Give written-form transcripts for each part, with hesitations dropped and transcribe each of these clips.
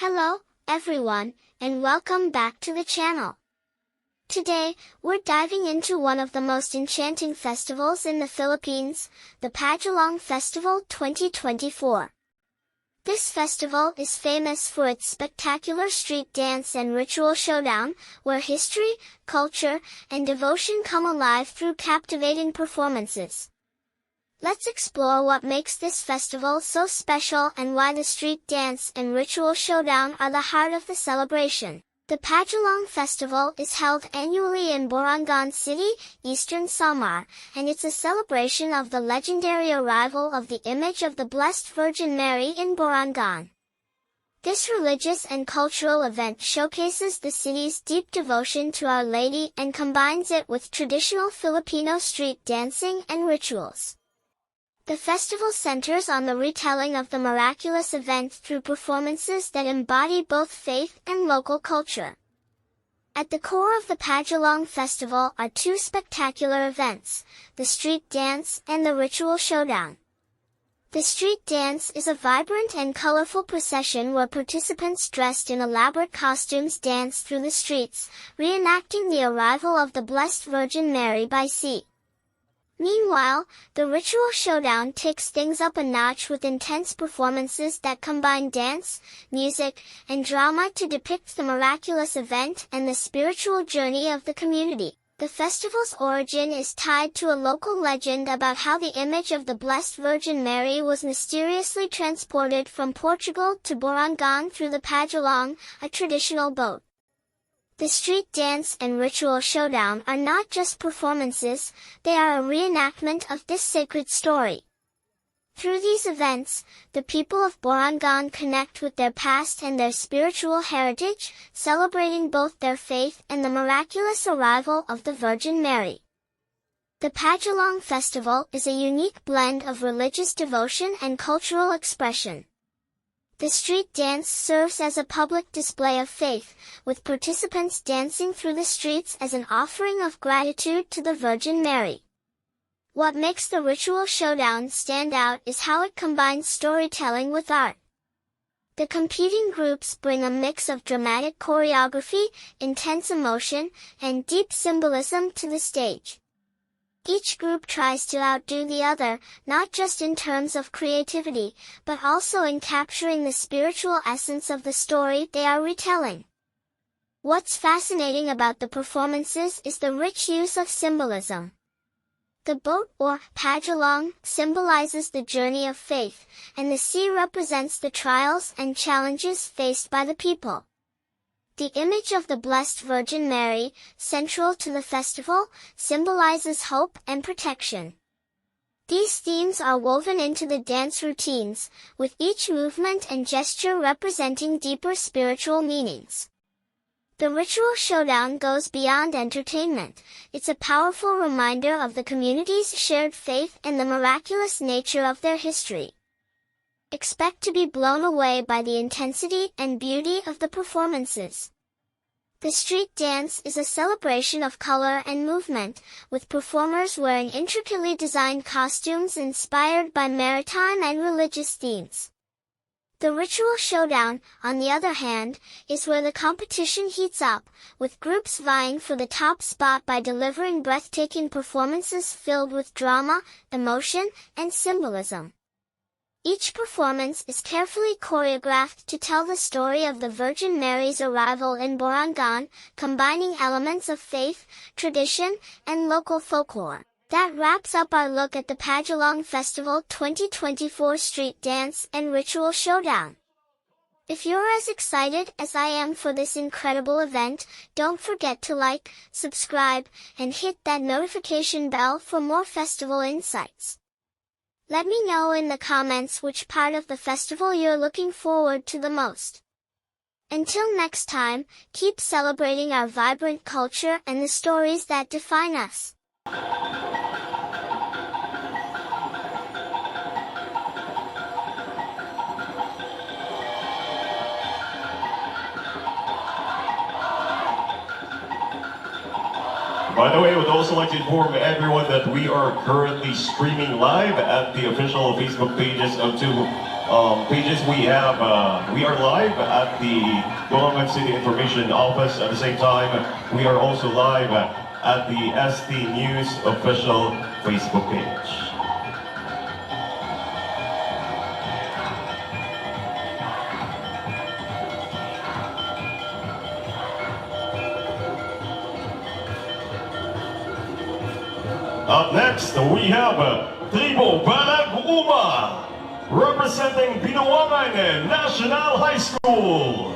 Hello, everyone, and welcome back to the channel. Today, we're diving into one of the most enchanting festivals in the Philippines, the Padul-ong Festival 2024. This festival is famous for its spectacular street dance and ritual showdown, where history, culture, and devotion come alive through captivating performances. Let's explore what makes this festival so special and why the street dance and ritual showdown are the heart of the celebration. The Padul-ong Festival is held annually in Borongan City, Eastern Samar, and it's a celebration of the legendary arrival of the image of the Blessed Virgin Mary in Borongan. This religious and cultural event showcases the city's deep devotion to Our Lady and combines it with traditional Filipino street dancing and rituals. The festival centers on the retelling of the miraculous event through performances that embody both faith and local culture. At the core of the Padul-ong Festival are two spectacular events, the street dance and the ritual showdown. The street dance is a vibrant and colorful procession where participants dressed in elaborate costumes dance through the streets, reenacting the arrival of the Blessed Virgin Mary by sea. Meanwhile, the ritual showdown takes things up a notch with intense performances that combine dance, music, and drama to depict the miraculous event and the spiritual journey of the community. The festival's origin is tied to a local legend about how the image of the Blessed Virgin Mary was mysteriously transported from Portugal to Borongan through the Padul-ong, a traditional boat. The street dance and ritual showdown are not just performances, they are a reenactment of this sacred story. Through these events, the people of Borongan connect with their past and their spiritual heritage, celebrating both their faith and the miraculous arrival of the Virgin Mary. The Padul-ong Festival is a unique blend of religious devotion and cultural expression. The street dance serves as a public display of faith, with participants dancing through the streets as an offering of gratitude to the Virgin Mary. What makes the ritual showdown stand out is how it combines storytelling with art. The competing groups bring a mix of dramatic choreography, intense emotion, and deep symbolism to the stage. Each group tries to outdo the other, not just in terms of creativity, but also in capturing the spiritual essence of the story they are retelling. What's fascinating about the performances is the rich use of symbolism. The boat, or Padul-ong, symbolizes the journey of faith, and the sea represents the trials and challenges faced by the people. The image of the Blessed Virgin Mary, central to the festival, symbolizes hope and protection. These themes are woven into the dance routines, with each movement and gesture representing deeper spiritual meanings. The ritual showdown goes beyond entertainment. It's a powerful reminder of the community's shared faith and the miraculous nature of their history. Expect to be blown away by the intensity and beauty of the performances. The street dance is a celebration of color and movement, with performers wearing intricately designed costumes inspired by maritime and religious themes. The ritual showdown, on the other hand, is where the competition heats up, with groups vying for the top spot by delivering breathtaking performances filled with drama, emotion, and symbolism. Each performance is carefully choreographed to tell the story of the Virgin Mary's arrival in Borongan, combining elements of faith, tradition, and local folklore. That wraps up our look at the Padul-ong Festival 2024 Street Dance and Ritual Showdown. If you're as excited as I am for this incredible event, don't forget to like, subscribe, and hit that notification bell for more festival insights. Let me know in the comments which part of the festival you're looking forward to the most. Until next time, keep celebrating our vibrant culture and the stories that define us. By the way, I would also like to inform everyone that we are currently streaming live at the official Facebook pages of two pages we are live at the Borongan City Information Office. At the same time, we are also live at the ST News official Facebook page. Up next, we have Tribo Barag-Uma, representing Borongan National High School.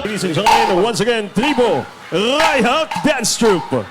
Ladies and gentlemen, once again, Tribo Raihak Dance Troupe.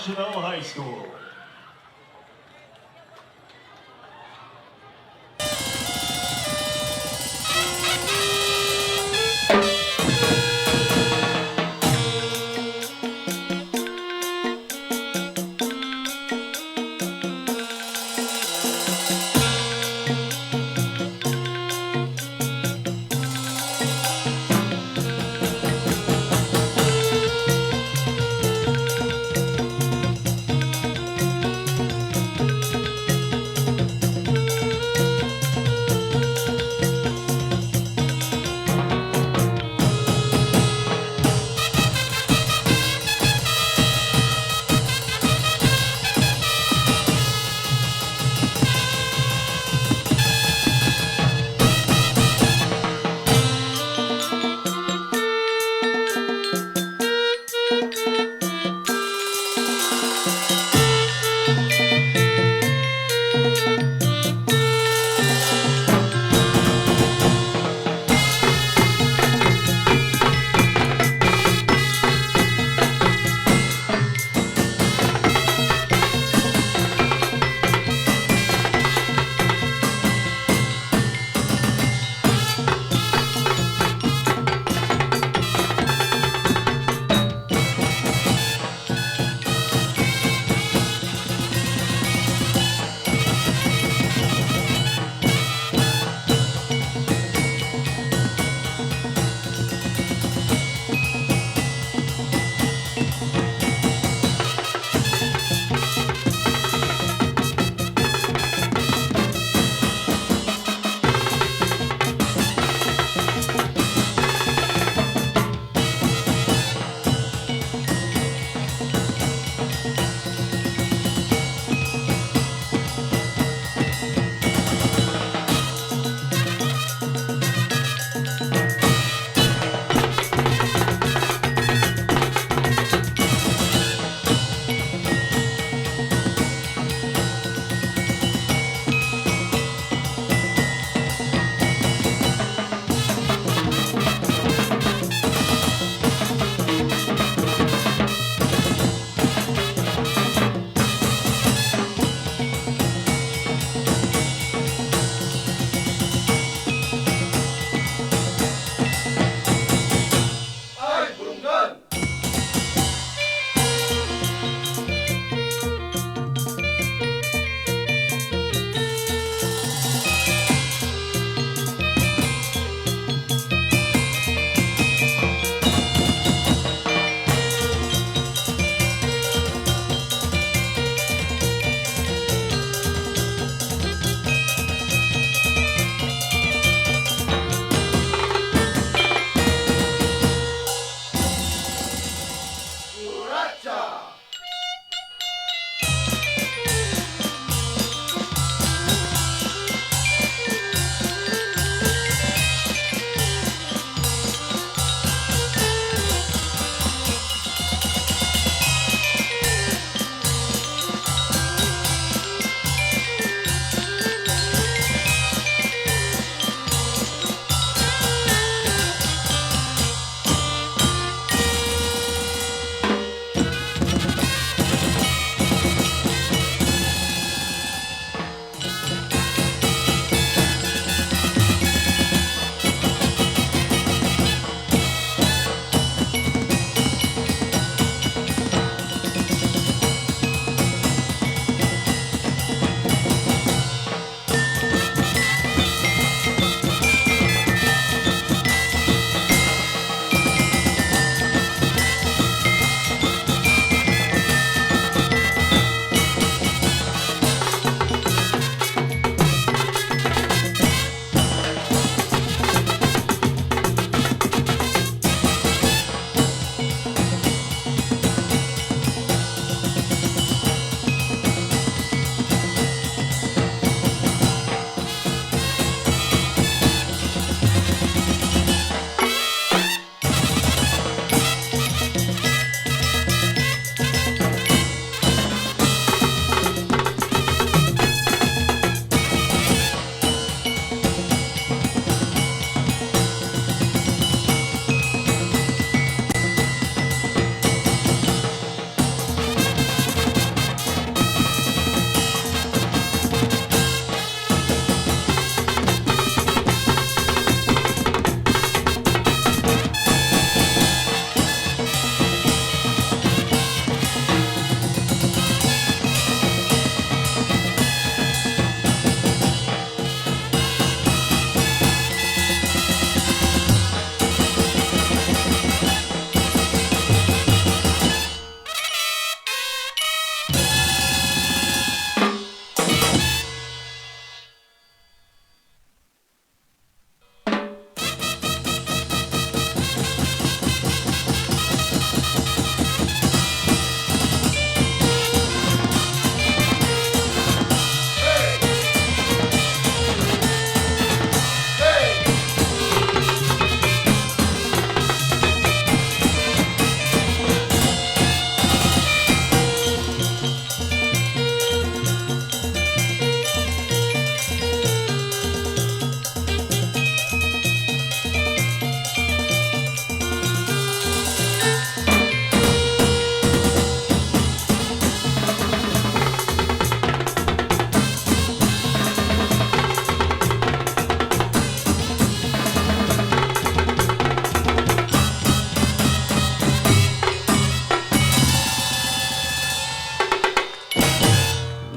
National High School.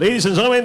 Ladies and gentlemen,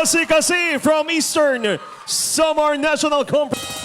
Kasi from Eastern Samar National Conference.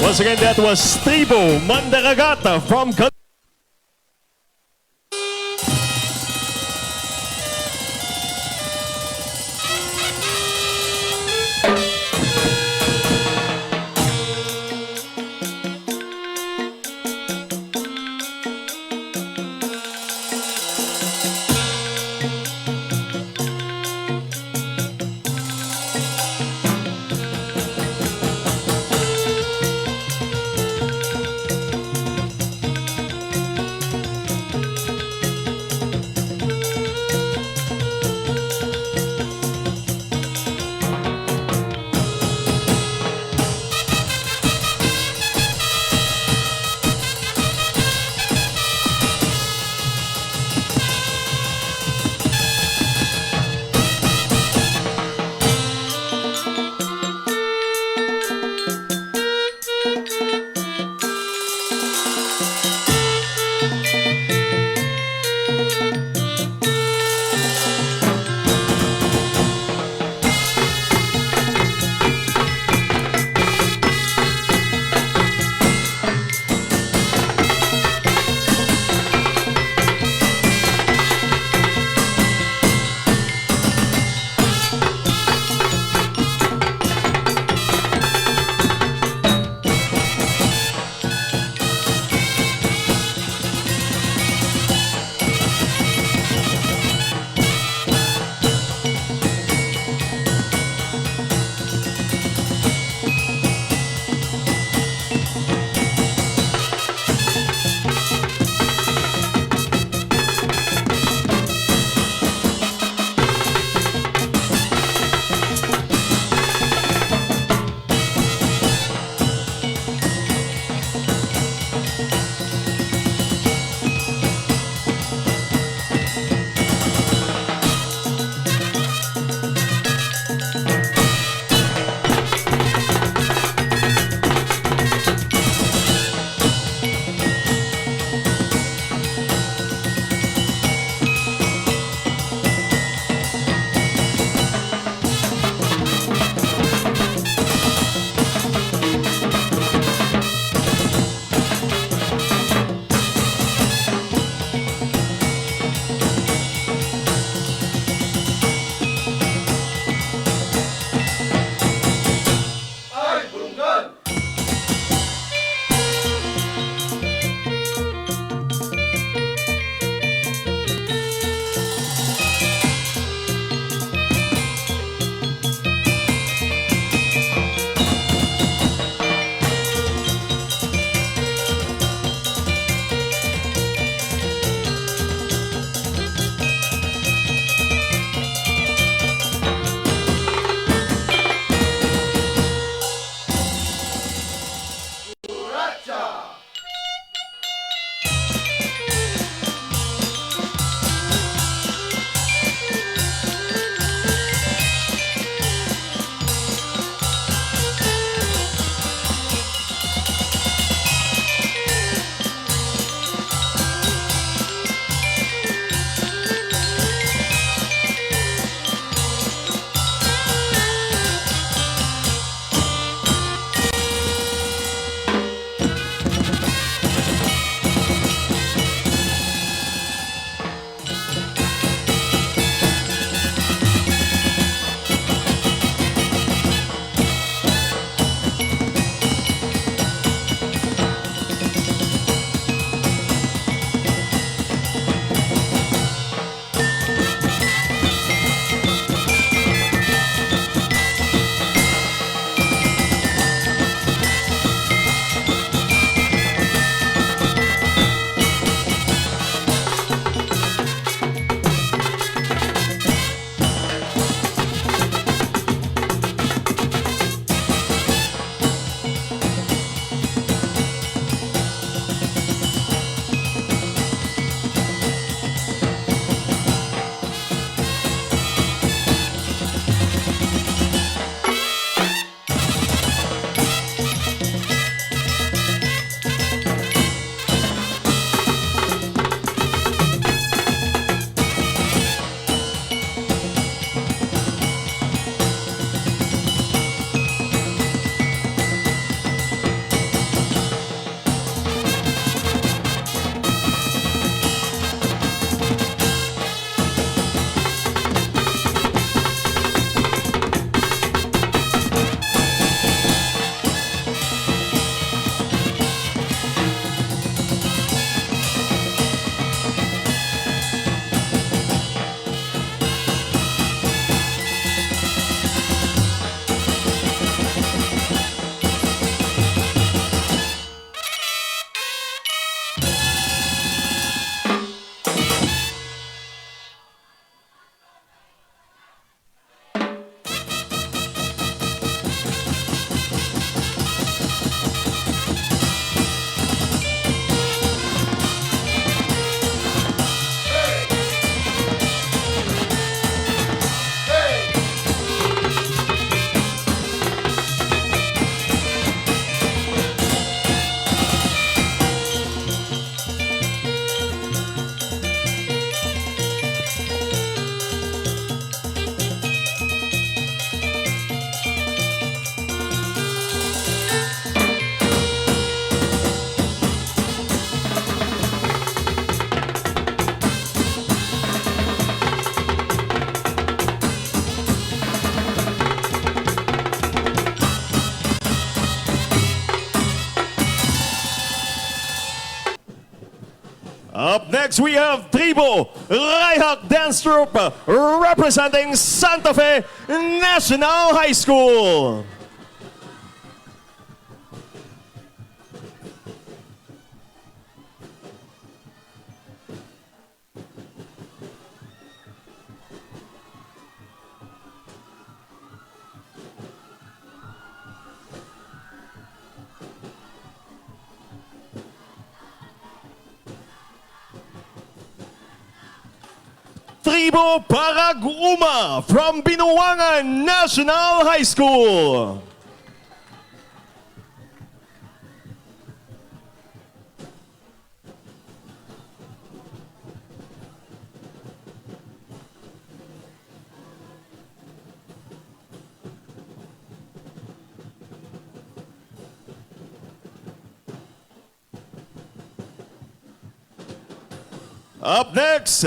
Once again, that was Tribo Mandaragata from next, we have Tribo Raihak Dance Troupe representing Santa Fe National High School. Tribo Paraguma from Borongan National High School. Up next,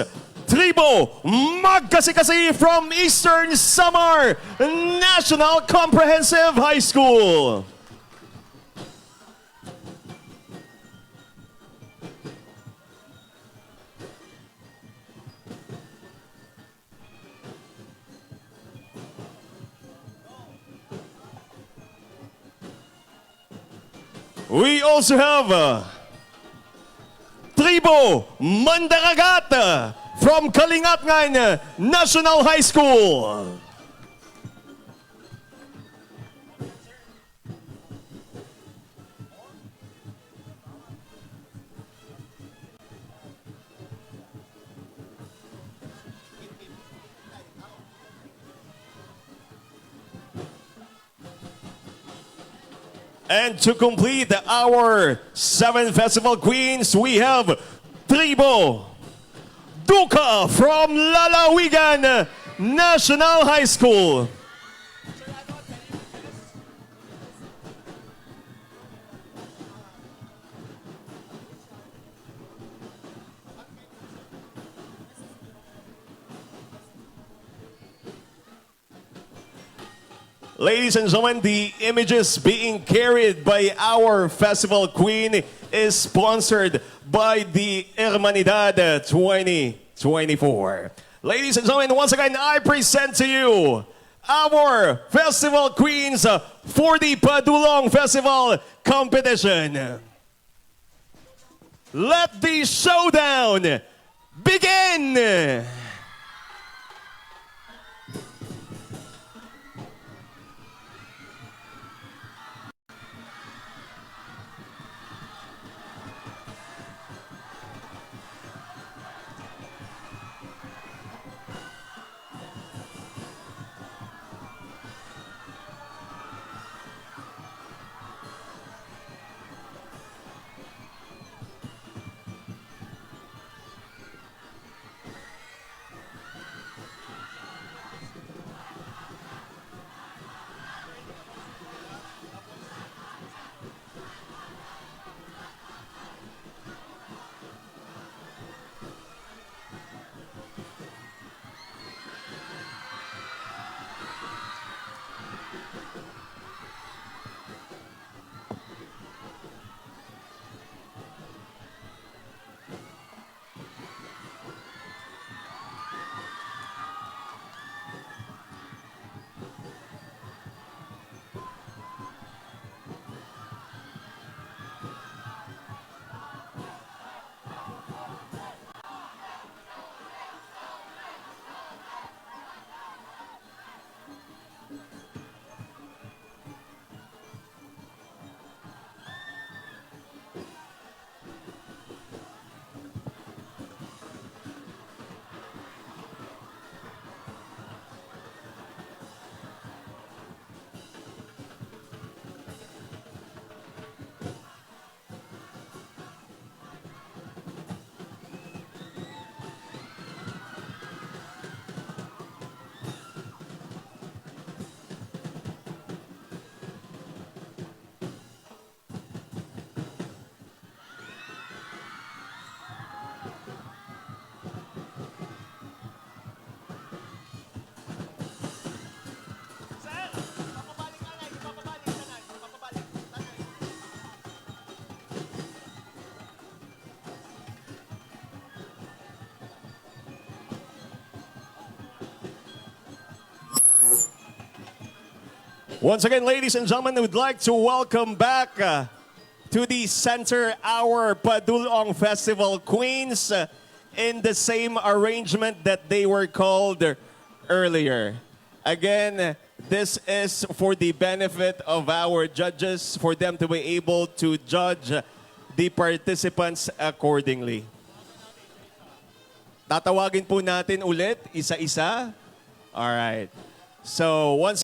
Tribo Magkasi-kasi from Eastern Samar National Comprehensive High School. We also have Tribo Mandaragat from Kalingatngan National High School. And to complete our 7 festival queens, we have Tribo Duka from Lalawigan National High School. Ladies and gentlemen, the images being carried by our festival queen is sponsored by the Hermanidad 2024. Ladies and gentlemen, once again, I present to you our festival queens for the Padul-ong Festival competition. Let the showdown begin! Once again, ladies and gentlemen, we'd like to welcome back to the center our Padul-ong Festival Queens in the same arrangement that they were called earlier. Again, this is for the benefit of our judges, for them to be able to judge the participants accordingly. Tatawagin po natin ulit, isa-isa. All right. So, once